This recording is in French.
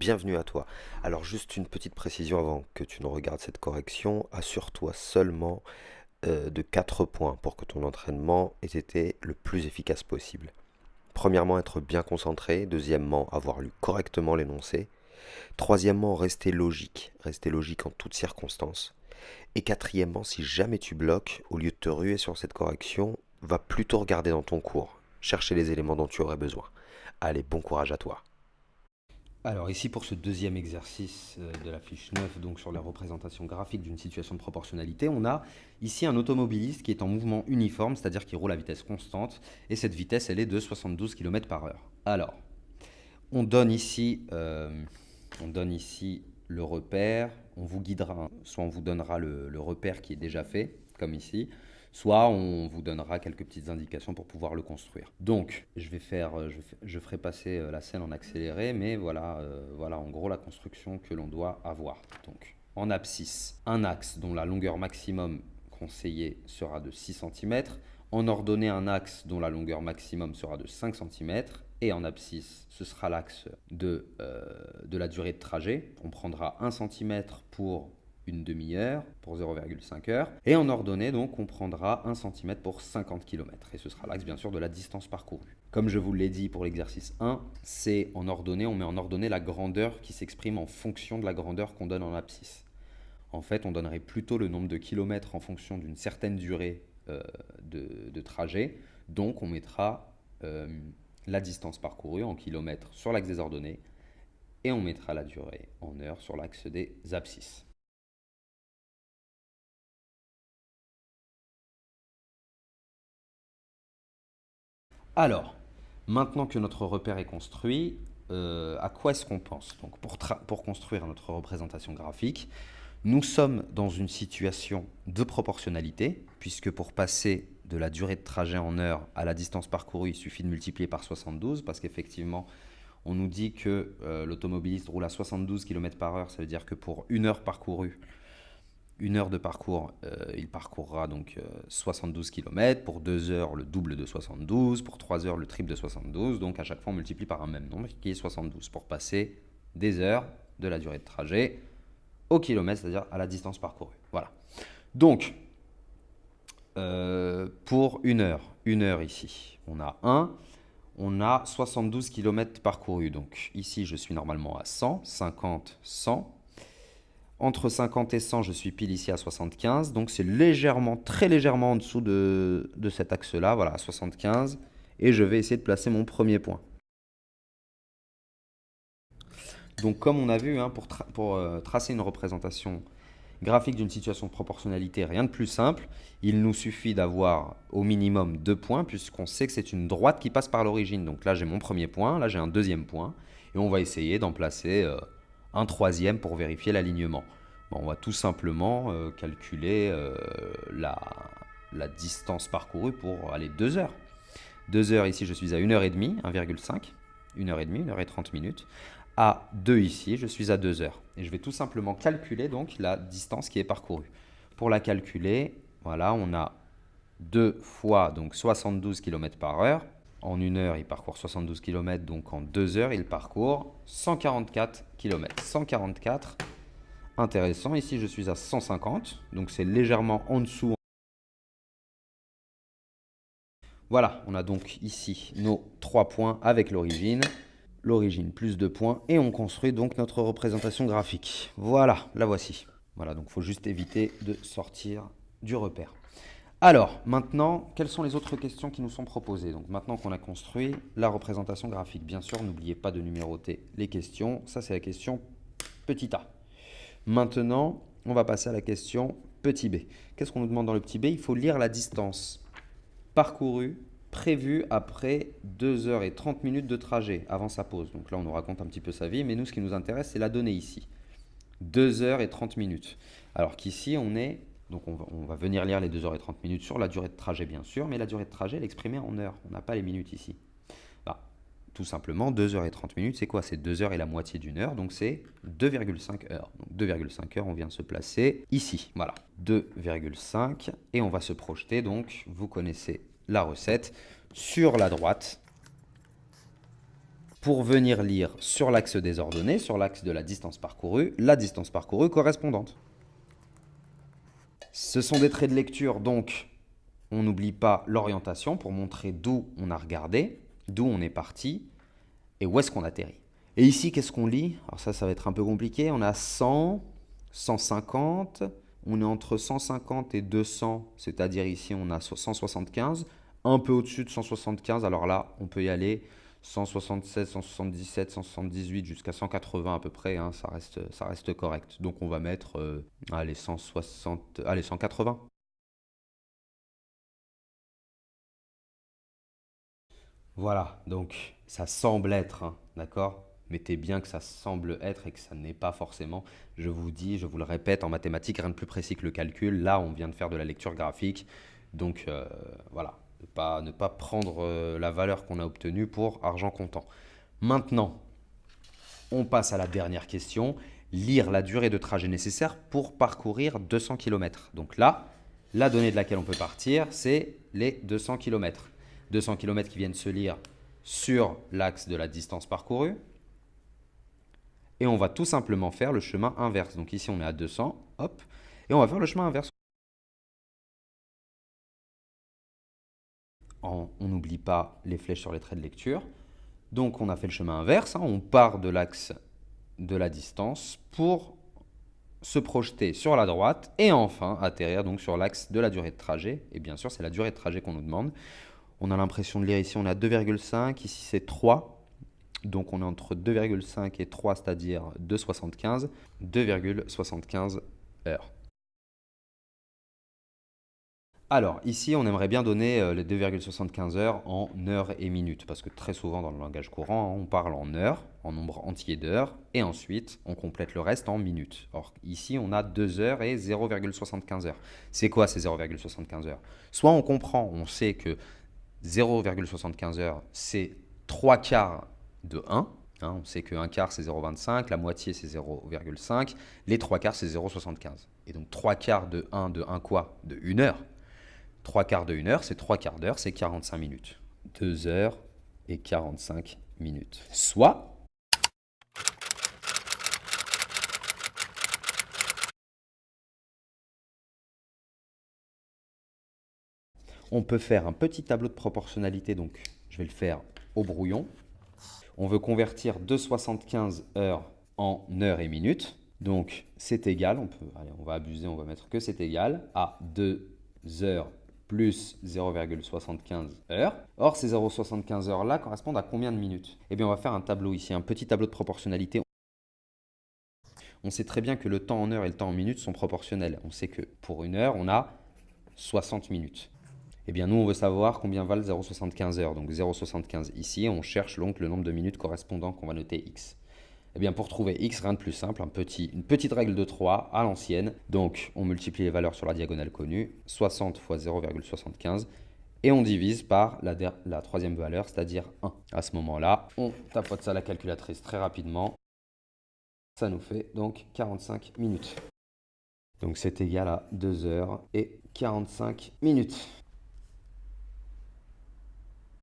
bienvenue à toi. Alors juste une petite précision avant que tu ne regardes cette correction, assure-toi seulement de 4 points pour que ton entraînement ait été le plus efficace possible. Premièrement, être bien concentré. Deuxièmement, avoir lu correctement l'énoncé. Troisièmement, rester logique en toutes circonstances. Et quatrièmement, si jamais tu bloques, au lieu de te ruer sur cette correction, va plutôt regarder dans ton cours, chercher les éléments dont tu aurais besoin. Allez, bon courage à toi. Alors ici pour ce deuxième exercice de la fiche 9, donc sur la représentation graphique d'une situation de proportionnalité, on a ici un automobiliste qui est en mouvement uniforme, c'est-à-dire qui roule à vitesse constante, et cette vitesse elle est de 72 km par heure. Alors, on donne ici, le repère, on vous guidera, soit on vous donnera le repère qui est déjà fait, comme ici, soit on vous donnera quelques petites indications pour pouvoir le construire. Donc, je ferai passer la scène en accéléré, mais voilà, voilà en gros la construction que l'on doit avoir. Donc, en abscisse, un axe dont la longueur maximum conseillée sera de 6 cm, en ordonnée un axe dont la longueur maximum sera de 5 cm, et en abscisse, ce sera l'axe de la durée de trajet. On prendra 1 cm pour une demi-heure, pour 0,5 heures. Et en ordonnée, donc, on prendra 1 cm pour 50 km. Et ce sera l'axe, bien sûr, de la distance parcourue. Comme je vous l'ai dit pour l'exercice 1, c'est en ordonnée, on met en ordonnée la grandeur qui s'exprime en fonction de la grandeur qu'on donne en abscisse. En fait, on donnerait plutôt le nombre de kilomètres en fonction d'une certaine durée de trajet. Donc, on mettra la distance parcourue en kilomètres sur l'axe des ordonnées et on mettra la durée en heures sur l'axe des abscisses. Alors, maintenant que notre repère est construit, à quoi est-ce qu'on pense? Donc, pour construire notre représentation graphique, nous sommes dans une situation de proportionnalité, puisque pour passer de la durée de trajet en heures à la distance parcourue, il suffit de multiplier par 72, parce qu'effectivement, on nous dit que l'automobiliste roule à 72 km par heure, ça veut dire que pour une heure parcourue, une heure de parcours, il parcourra donc 72 km, pour 2 heures le double de 72, pour 3 heures le triple de 72, donc à chaque fois on multiplie par un même nombre qui est 72 pour passer des heures de la durée de trajet au kilomètre, c'est-à-dire à la distance parcourue. Voilà. Donc, pour une heure ici, on a 1, on a 72 km parcourus. Donc ici, je suis normalement à 100, 50, 100. Entre 50 et 100, je suis pile ici à 75. Donc c'est légèrement, très légèrement en dessous de cet axe-là, voilà, à 75. Et je vais essayer de placer mon premier point. Donc comme on a vu, hein, pour tracer une représentation graphique d'une situation de proportionnalité, rien de plus simple. Il nous suffit d'avoir au minimum 2 points puisqu'on sait que c'est une droite qui passe par l'origine. Donc là, j'ai mon premier point, là, j'ai un deuxième point. Et on va essayer d'en placer un troisième pour vérifier l'alignement. Bon, on va tout simplement calculer la distance parcourue pour aller 2 heures. 2 heures ici, je suis à 1h30, 1,5. 1h30, 1h30 minutes. À 2 ici, je suis à 2 heures. Et je vais tout simplement calculer donc la distance qui est parcourue. Pour la calculer, voilà, on a 2 fois donc 72 km par heure. En 1 heure, il parcourt 72 km, donc en 2 heures, il parcourt 144 km. 144, intéressant. Ici, je suis à 150, donc c'est légèrement en dessous. Voilà, on a donc ici nos 3 points avec l'origine. L'origine plus 2 points et on construit donc notre représentation graphique. Voilà, la voici. Voilà, donc il faut juste éviter de sortir du repère. Alors, maintenant, quelles sont les autres questions qui nous sont proposées? Donc maintenant qu'on a construit la représentation graphique, bien sûr, n'oubliez pas de numéroter les questions. Ça, c'est la question petit a. Maintenant, on va passer à la question petit b. Qu'est-ce qu'on nous demande dans le petit b? Il faut lire la distance parcourue prévu après 2 heures et 30 minutes de trajet avant sa pause. Donc là, on nous raconte un petit peu sa vie, mais nous, ce qui nous intéresse, c'est la donnée ici. 2 heures et 30 minutes. Alors qu'ici, on est... Donc on va venir lire les 2 heures et 30 minutes sur la durée de trajet, bien sûr, mais la durée de trajet, elle est exprimée en heures. On n'a pas les minutes ici. Bah, tout simplement, 2 heures et 30 minutes, c'est quoi? C'est 2 heures et la moitié d'une heure, donc c'est 2,5 heures. Donc 2,5 heures, on vient se placer ici. Voilà, 2,5. Et on va se projeter, donc, vous connaissez la recette, sur la droite. pour venir lire sur l'axe des ordonnées, sur l'axe de la distance parcourue correspondante. Ce sont des traits de lecture, donc on n'oublie pas l'orientation pour montrer d'où on a regardé, d'où on est parti et où est-ce qu'on atterrit. Et ici, qu'est-ce qu'on lit? Alors ça va être un peu compliqué. On a 100, 150, on est entre 150 et 200, c'est-à-dire ici on a 175, un peu au-dessus de 175, alors là on peut y aller 176, 177, 178 jusqu'à 180 à peu près, hein, ça reste correct. Donc on va mettre allez, 160, allez, 180. Voilà, donc ça semble être, hein, d'accord? Mettez bien que ça semble être et que ça n'est pas forcément. Je vous dis, je vous le répète, en mathématiques, rien de plus précis que le calcul. Là, on vient de faire de la lecture graphique. Donc voilà, ne pas prendre la valeur qu'on a obtenue pour argent comptant. Maintenant, on passe à la dernière question. Lire la durée de trajet nécessaire pour parcourir 200 km. Donc là, la donnée de laquelle on peut partir, c'est les 200 km. 200 km qui viennent se lire sur l'axe de la distance parcourue. Et on va tout simplement faire le chemin inverse. Donc ici, on est à 200, hop, et on va faire le chemin inverse. On n'oublie pas les flèches sur les traits de lecture. Donc on a fait le chemin inverse, hein, on part de l'axe de la distance pour se projeter sur la droite et enfin atterrir donc sur l'axe de la durée de trajet. Et bien sûr, c'est la durée de trajet qu'on nous demande. On a l'impression de lire ici, on a 2,5, ici c'est 3. Donc on est entre 2,5 et 3, c'est-à-dire 2,75, 2,75 heures. Alors ici, on aimerait bien donner les 2,75 heures en heures et minutes, parce que très souvent dans le langage courant, hein, on parle en heures, en nombre entier d'heures, et ensuite on complète le reste en minutes. Or ici, on a 2 heures et 0,75 heures. C'est quoi ces 0,75 heures? Soit on comprend, on sait que 0,75 heures, c'est 3 quarts de 1. Hein, on sait que 1 quart, c'est 0,25, la moitié, c'est 0,5, les 3 quarts, c'est 0,75. Et donc 3 quarts de 1 quoi? De 1 heure. 3 quarts de 1 heure, c'est 3 quarts d'heure, c'est 45 minutes. 2 heures et 45 minutes. Soit on peut faire un petit tableau de proportionnalité, donc je vais le faire au brouillon. On veut convertir 2,75 heures en heures et minutes. Donc c'est égal, on va abuser, on va mettre que c'est égal à 2 heures plus 0,75 heures. Or, ces 0,75 heures-là correspondent à combien de minutes? Eh bien, on va faire un tableau ici, un petit tableau de proportionnalité. On sait très bien que le temps en heures et le temps en minutes sont proportionnels. On sait que pour 1 heure, on a 60 minutes. Eh bien, nous, on veut savoir combien valent 0,75 heures. Donc 0,75 ici, on cherche donc le nombre de minutes correspondant qu'on va noter x. Eh bien, pour trouver x, rien de plus simple, une petite règle de 3 à l'ancienne. Donc, on multiplie les valeurs sur la diagonale connue, 60 fois 0,75, et on divise par la troisième valeur, c'est-à-dire 1. À ce moment-là, on tapote ça à la calculatrice très rapidement. Ça nous fait donc 45 minutes. Donc, c'est égal à 2 heures et 45 minutes.